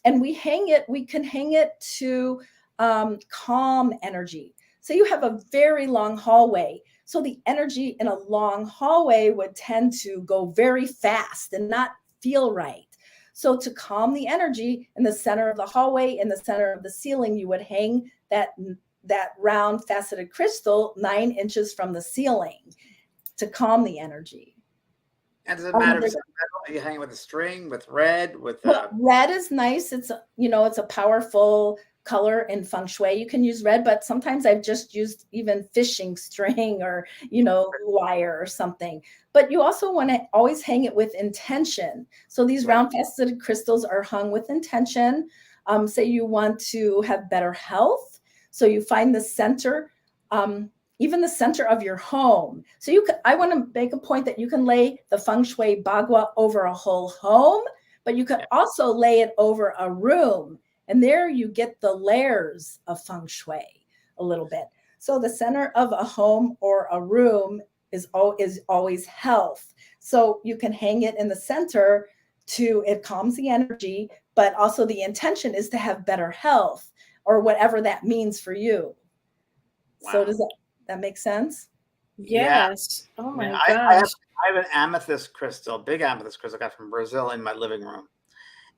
And we can hang it to calm energy. So you have a very long hallway. So the energy in a long hallway would tend to go very fast and not feel right. So to calm the energy in the center of the hallway, in the center of the ceiling, you would hang that round faceted crystal 9 inches from the ceiling to calm the energy. And does it matter if it's metal? Are you hanging with a string, with red, with red is nice. It's a powerful color in feng shui. You can use red, but sometimes I've just used even fishing string or wire or something. But you also want to always hang it with intention. So these round faceted crystals are hung with intention. Say you want to have better health, so you find the center, even the center of your home. So I want to make a point that you can lay the feng shui bagua over a whole home, but you could also lay it over a room. And there you get the layers of feng shui a little bit. So the center of a home or a room is always health. So you can hang it in the center it calms the energy, but also the intention is to have better health or whatever that means for you. Wow. So does that make sense? Yes. Yeah. Oh my gosh. I have an amethyst crystal, big amethyst crystal I got from Brazil in my living room.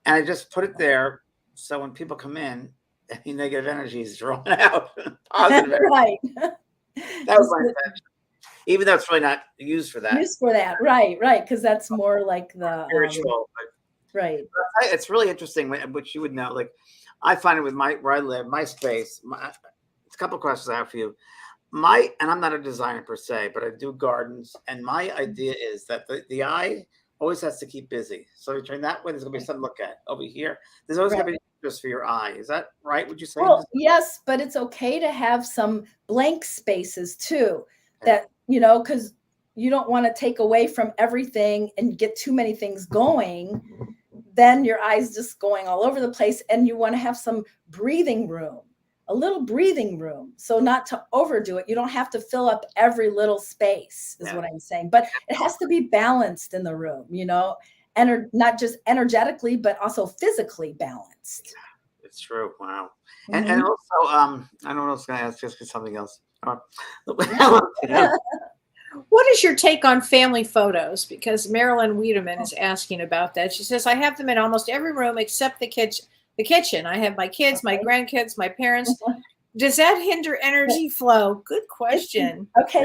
And I just put it there. So when people come in, any negative energy is drawn out. Positive energy. Right. That was my intention. Even though it's really not used for that. Right. Because that's more like the spiritual. Right. It's really interesting, which you would know. Like, I find it with where I live, my space. It's a couple of questions I have for you. And I'm not a designer per se, but I do gardens. And my idea is that the eye always has to keep busy. So you turn that way, there's going to be something to look at. Over here, there's always going to be interest for your eye. Is that right? Would you say? Well, yes, but it's okay to have some blank spaces too. That because you don't want to take away from everything and get too many things going. Then your eye's just going all over the place, and you want to have some breathing room, a little breathing room. So not to overdo it. You don't have to fill up every little space is what I'm saying, but it has to be balanced in the room, and not just energetically, but also physically balanced. It's true. Wow. And also, I don't know what I was going to ask, just something else. What is your take on family photos? Because Marilyn Wiedemann is asking about that. She says, I have them in almost every room except the kitchen. I have my kids, my grandkids, my parents. Does that hinder energy flow? Good question. Okay.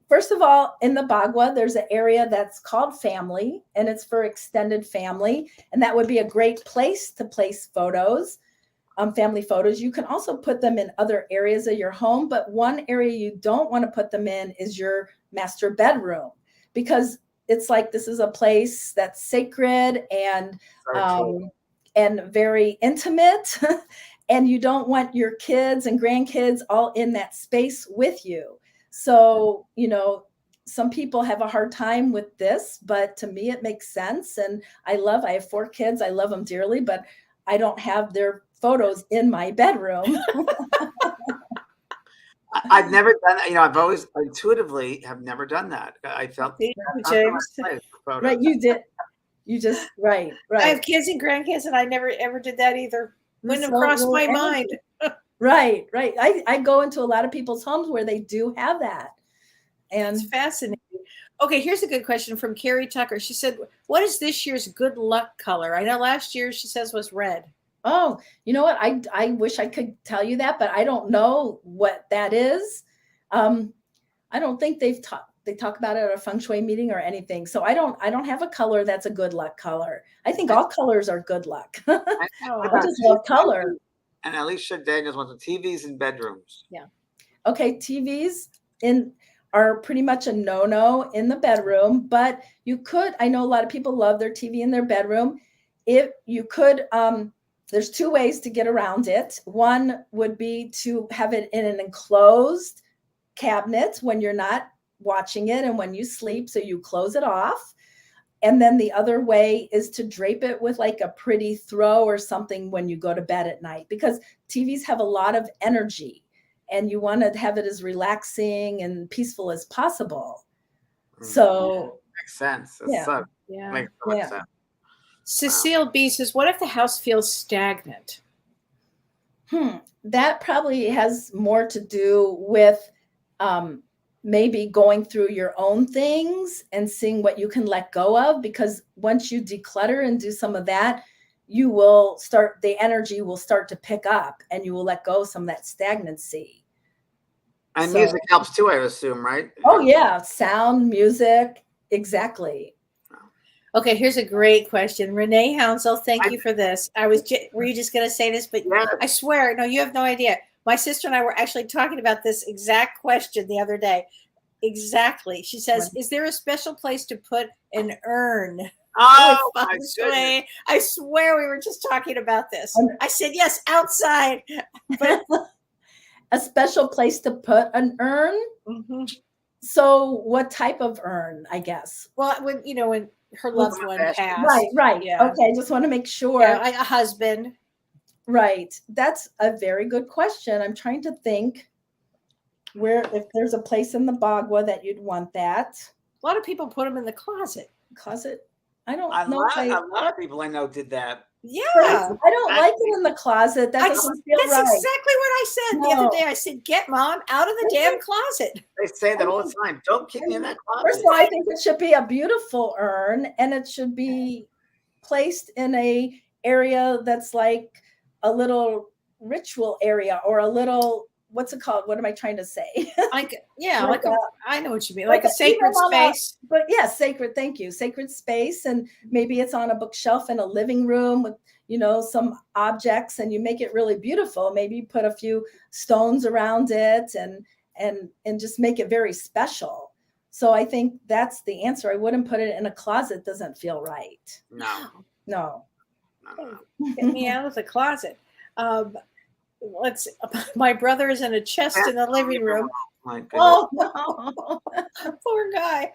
First of all, in the Bagua, there's an area that's called family, and it's for extended family. And that would be a great place to place photos, family photos. You can also put them in other areas of your home, but one area you don't want to put them in is your master bedroom, because it's like this is a place that's sacred and very intimate. And you don't want your kids and grandkids all in that space with you. So, some people have a hard time with this, but to me, it makes sense. And I have 4 kids. I love them dearly, but I don't have their photos in my bedroom. I've never done that. I've always intuitively have never done that. I felt James. Right. You did. You just, right. I have kids and grandkids, and I never ever did that either. Wouldn't have crossed my mind. Right. I go into a lot of people's homes where they do have that. And it's fascinating. Okay, here's a good question from Carrie Tucker. She said, what is this year's good luck color? I know last year she says was red. Oh, you know what? I wish I could tell you that, but I don't know what that is. I don't think they talk about it at a Feng Shui meeting or anything. So I don't have a color that's a good luck color. I think all colors are good luck. I just love color. And Alicia Daniels wants the TVs in bedrooms. Yeah. Okay, TVs are pretty much a no-no in the bedroom, but you could, I know a lot of people love their TV in their bedroom. If you could, there's 2 ways to get around it. One would be to have it in an enclosed cabinet when you're not watching it and when you sleep, so you close it off. And then the other way is to drape it with like a pretty throw or something when you go to bed at night, because TVs have a lot of energy and you want to have it as relaxing and peaceful as possible. So makes sense. Makes so much sense. Cecile B says, what if the house feels stagnant? That probably has more to do with maybe going through your own things and seeing what you can let go of, because once you declutter and do some of that, the energy will start to pick up and you will let go of some of that stagnancy. And music helps too, I assume, right? Oh yeah. Sound, music. Exactly. Okay, here's a great question. Renee Hounsel, thank you for this. Were you just going to say this? But I swear, no, you have no idea. My sister and I were actually talking about this exact question the other day. Exactly. She says, is there a special place to put an urn? Oh, my goodness. I swear we were just talking about this. I said, yes, outside. But a special place to put an urn? Mm-hmm. So what type of urn, I guess? Well, when her loved one passed. Right. Yeah. Okay, just want to make sure. Yeah, like a husband. Right. That's a very good question. I'm trying to think if there's a place in the Bagua that you'd want that. A lot of people put them in the closet. I don't know. A lot of people I know did that. Yeah. I don't like it in the closet. That doesn't feel right. That's exactly what I said the other day. I said, get Mom out of the damn closet. They say that all the time. Don't keep me in that closet. First of all, I think it should be a beautiful urn, and it should be placed in a area that's like a little ritual area or a little, what's it called? What am I trying to say? I know what you mean. Like a sacred space. But yeah, sacred. Thank you. Sacred space. And maybe it's on a bookshelf in a living room with, some objects, and you make it really beautiful. Maybe you put a few stones around it and just make it very special. So I think that's the answer. I wouldn't put it in a closet. Doesn't feel right. No. Get me out of the closet. My brother is in a chest in the living room. Oh no, poor guy.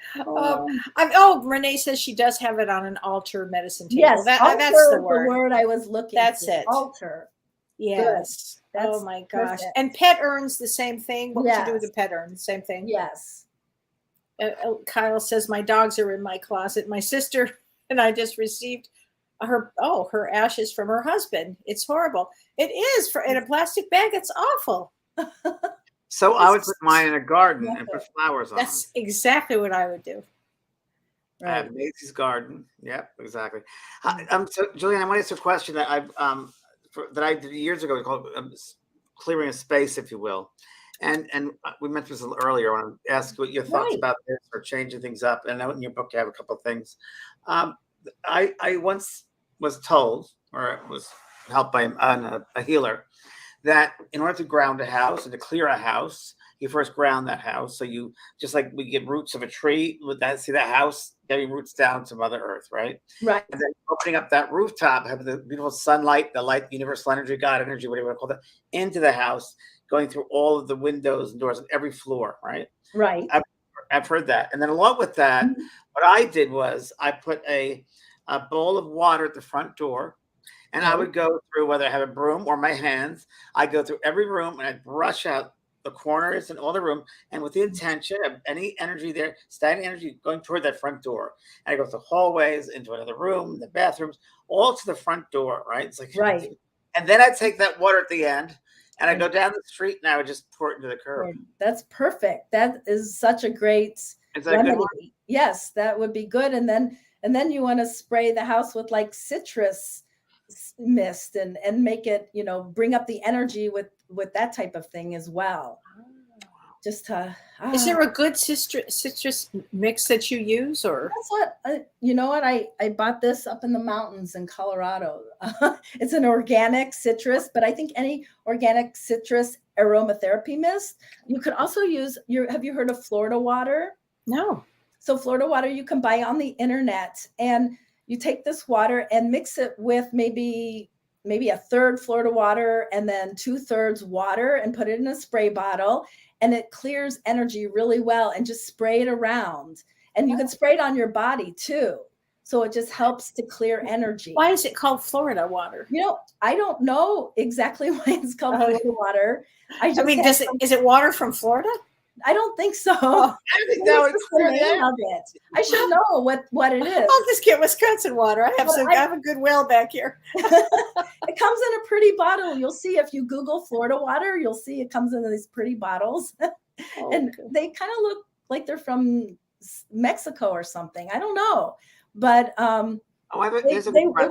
Renee says she does have it on an altar medicine table. Yes, that's the word I was looking. That's for. it. Altar. Yes. Oh my gosh. Perfect. And pet urns, the same thing. What would you do with a pet urn? Same thing. Yes. Kyle says my dogs are in my closet. My sister and I just received her ashes from her husband. It's horrible. It is in a plastic bag. It's awful. So I would put mine in a garden and put flowers on them. That's exactly what I would do. Right. I have Macy's garden. Yep, exactly. So Julie Ann, I want to ask a question that I did years ago called clearing a space, if you will. And we mentioned this a little earlier when I asked what your thoughts about this or changing things up. And I know in your book you have a couple of things. I once was told, or was helped by a healer, that in order to ground a house and to clear a house, you first ground that house. So you, just like we get roots of a tree, with that, see that house getting roots down to Mother Earth, right? Right. And then opening up that rooftop, having the beautiful sunlight, the light, universal energy, God energy, whatever you want to call it, into the house, going through all of the windows and doors on every floor, right? Right. I've heard that. And then along with that, what I did was I put a bowl of water at the front door. And I would go through, whether I have a broom or my hands, I go through every room and I brush out the corners and all the room, and with the intention of any energy there, stagnant energy going toward that front door. And I go through hallways, into another room, the bathrooms, all to the front door, right? It's like, right. And then I take that water at the end and I go down the street and I would just pour it into the curb. That's perfect. That is such a great remedy. Yes, that would be good. And then you want to spray the house with like citrus mist and make it, bring up the energy with that type of thing as well. Just to is there a good citrus mix that you use? Or that's what you know what I bought this up in the mountains in Colorado. It's an organic citrus, but I think any organic citrus aromatherapy mist. You could also use have you heard of Florida water? No. So Florida water you can buy on the internet, and you take this water and mix it with maybe a third Florida water and then 2/3 water, and put it in a spray bottle, and it clears energy really well, and just spray it around. And you can spray it on your body too. So it just helps to clear energy. Why is it called Florida water? I don't know exactly why it's called Florida water. Is it water from Florida? I don't think so. I think that would clear the name of it. I should know what it is. I'll just get Wisconsin water. I have a good well back here. It comes in a pretty bottle. You'll see if you Google Florida water, you'll see it comes in these pretty bottles. And they kind of look like they're from Mexico or something. I don't know. But it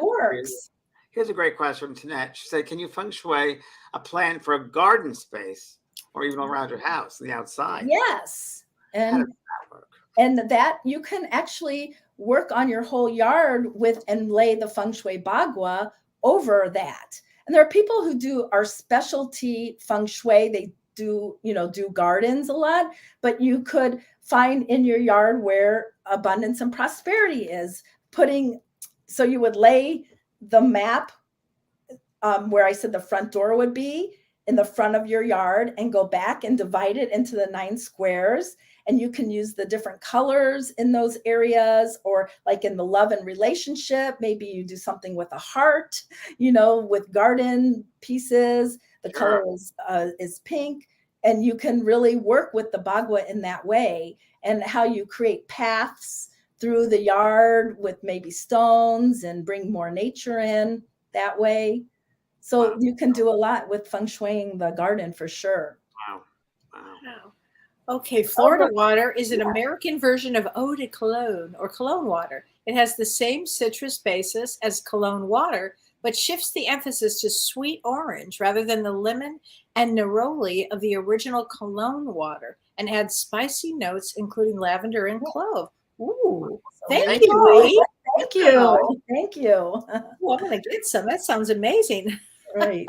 works. Here's a great question from Tanette. She said, can you feng shui a plan for a garden space or even around your house, the outside? Yes. How does that work? And that you can actually work on your whole yard and lay the feng shui bagua over that. And there are people who do our specialty feng shui. They do gardens a lot, but you could find in your yard where abundance and prosperity is. So you would lay the map where I said the front door would be in the front of your yard, and go back and divide it into the 9 squares. And you can use the different colors in those areas, or like in the love and relationship, maybe you do something with a heart, with garden pieces. The color is pink, and you can really work with the bagua in that way, and how you create paths through the yard with maybe stones and bring more nature in that way. So you can do a lot with feng shuiing the garden for sure. Wow. Okay, Florida water is an American version of eau de cologne or cologne water. It has the same citrus basis as cologne water, but shifts the emphasis to sweet orange rather than the lemon and neroli of the original cologne water, and adds spicy notes, including lavender and clove. Ooh, thank you. Thank you. Thank you. Oh, I'm going to get some. That sounds amazing. Right.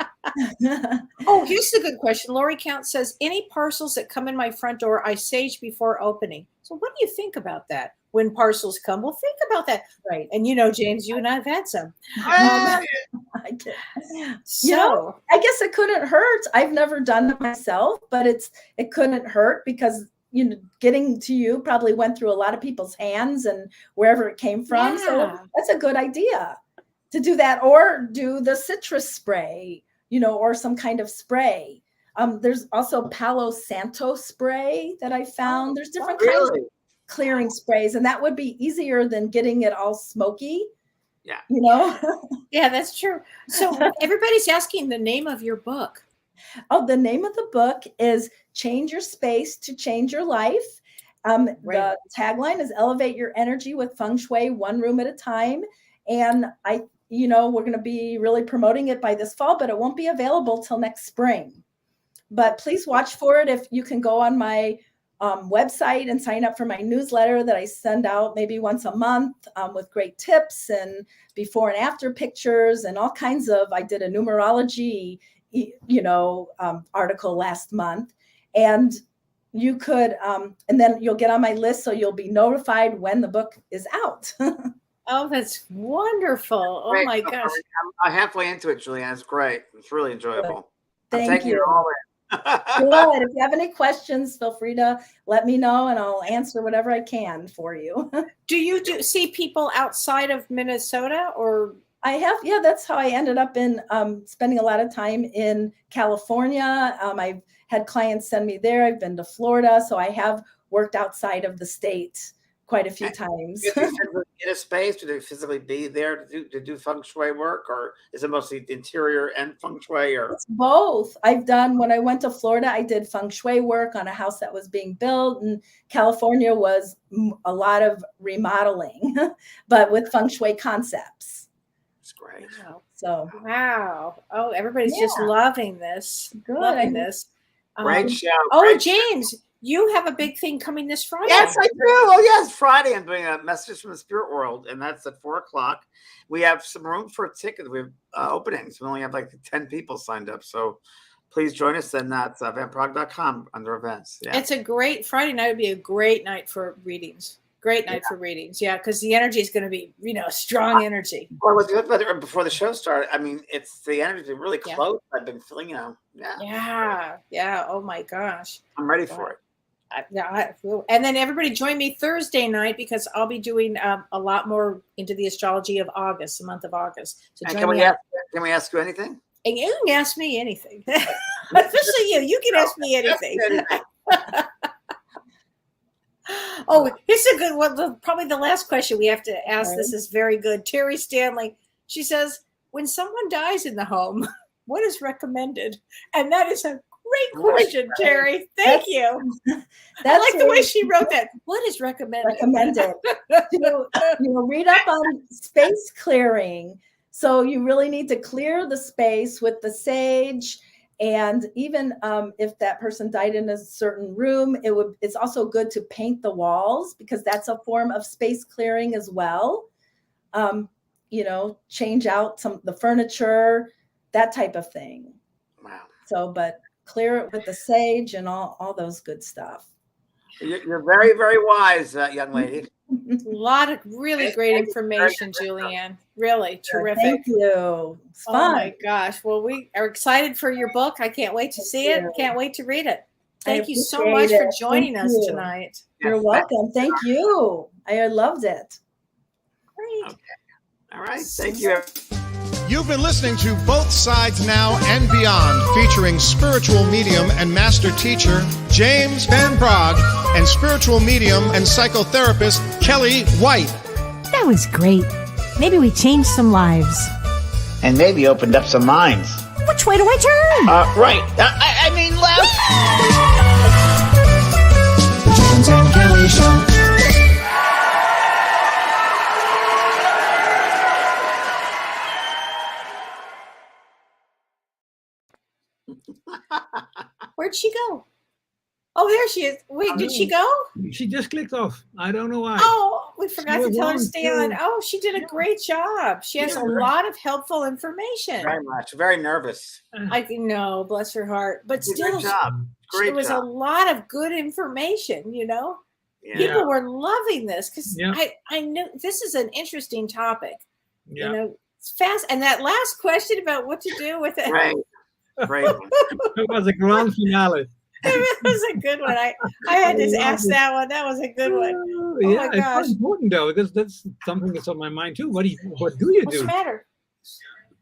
Oh, here's a good question. Lori Count says, any parcels that come in my front door, I sage before opening. So what do you think about that? When parcels come, well, think about that. Right. And James, you and I have had some. I guess it couldn't hurt. I've never done it myself, but it couldn't hurt because getting to you probably went through a lot of people's hands and wherever it came from. Yeah. So that's a good idea to do that, or do the citrus spray, or some kind of spray. There's also Palo Santo spray that I found. There's different kinds of clearing sprays, and that would be easier than getting it all smoky. Yeah. You know? Yeah, that's true. So everybody's asking the name of your book. Oh, the name of the book is Change Your Space to Change Your Life. The tagline is Elevate Your Energy with Feng Shui, one room at a time. And we're going to be really promoting it by this fall, but it won't be available till next spring. But please watch for it. If you can go on my website and sign up for my newsletter that I send out maybe once a month with great tips and before and after pictures and all kinds of, I did a numerology, article last month, and you could, and then you'll get on my list. So you'll be notified when the book is out. Oh, that's wonderful. Oh my gosh. I'm halfway into it, Julie Ann. It's great. It's really enjoyable. Thank you. It all in. Good. If you have any questions, feel free to let me know and I'll answer whatever I can for you. Do you see people outside of Minnesota or? I have, yeah, that's how I ended up in spending a lot of time in California. I've had clients send me there. I've been to Florida. So I have worked outside of the state quite a few times. Do you physically get a space? Do they physically be there to do feng shui work, or is it mostly interior and feng shui? Or it's both. When I went to Florida, I did feng shui work on a house that was being built, and California was a lot of remodeling, but with feng shui concepts. It's great. Wow. So wow. Oh, everybody's just loving this. Good. Loving this. Great show. Oh, great James. show. You have a big thing coming this Friday. Yes, I do. Oh, yes, Friday. I'm doing a message from the spirit world, and that's at 4:00. We have some room for a ticket. We have openings. We only have like 10 people signed up, so please join us. And that's vanprog.com under events. Yeah, it's a great Friday night. Would be a great night for readings. Great night for readings. Yeah, because the energy is going to be, strong energy. Well, I was good about it before the show started. I mean, it's the energy really close. I've been feeling, Yeah. Oh my gosh. I'm ready for it. And then everybody join me Thursday night because I'll be doing a lot more into the astrology of August, the month of August. So can we ask you anything? And you can ask me anything, especially you. You can ask me anything. Oh, here's a good one. Probably the last question we have to ask. Right. This is very good. Terry Stanley. She says, "When someone dies in the home, what is recommended?" And that is a great question, Terry. Thank you. I like the way she wrote that. What is recommended? Read up on space clearing. So you really need to clear the space with the sage. And even if that person died in a certain room, it's also good to paint the walls because that's a form of space clearing as well. Change out the furniture, that type of thing. Wow. So, but clear it with the sage and all those good stuff. You're very, very wise, young lady. A lot of really great information, Julie Ann. Really terrific. Thank you. It's fun. Oh my gosh. Well, we are excited for your book. I can't wait to see it. Can't wait to read it. Thank you so much for joining us tonight. You're welcome. Thank you. I loved it. Great. Okay. All right. Thank you. You've been listening to Both Sides Now and Beyond, featuring spiritual medium and master teacher James Van Praagh and spiritual medium and psychotherapist Kellee White. That was great. Maybe we changed some lives. And maybe opened up some minds. Which way do I turn? Right. I mean left. The James and Kellee Show. Where'd she go? Oh, there she is. Wait, did she go? She just clicked off. I don't know why. Oh, we forgot to tell her to stay on. Oh, she did a great job. She has a lot of helpful information. Very much. Very nervous. I know, bless her heart. But still, great job. It was a lot of good information, Yeah. People were loving this because I knew this is an interesting topic. Yeah. It's fast. And that last question about what to do with it. Right. Great. It was a grand finale. It was a good one. I had to ask that one. That was a good one. Oh my gosh. It's important though, because that's something that's on my mind too. What do you do? What's the matter? It's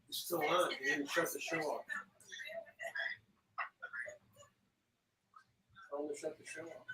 still on. You didn't shut the show off. Shut the show off.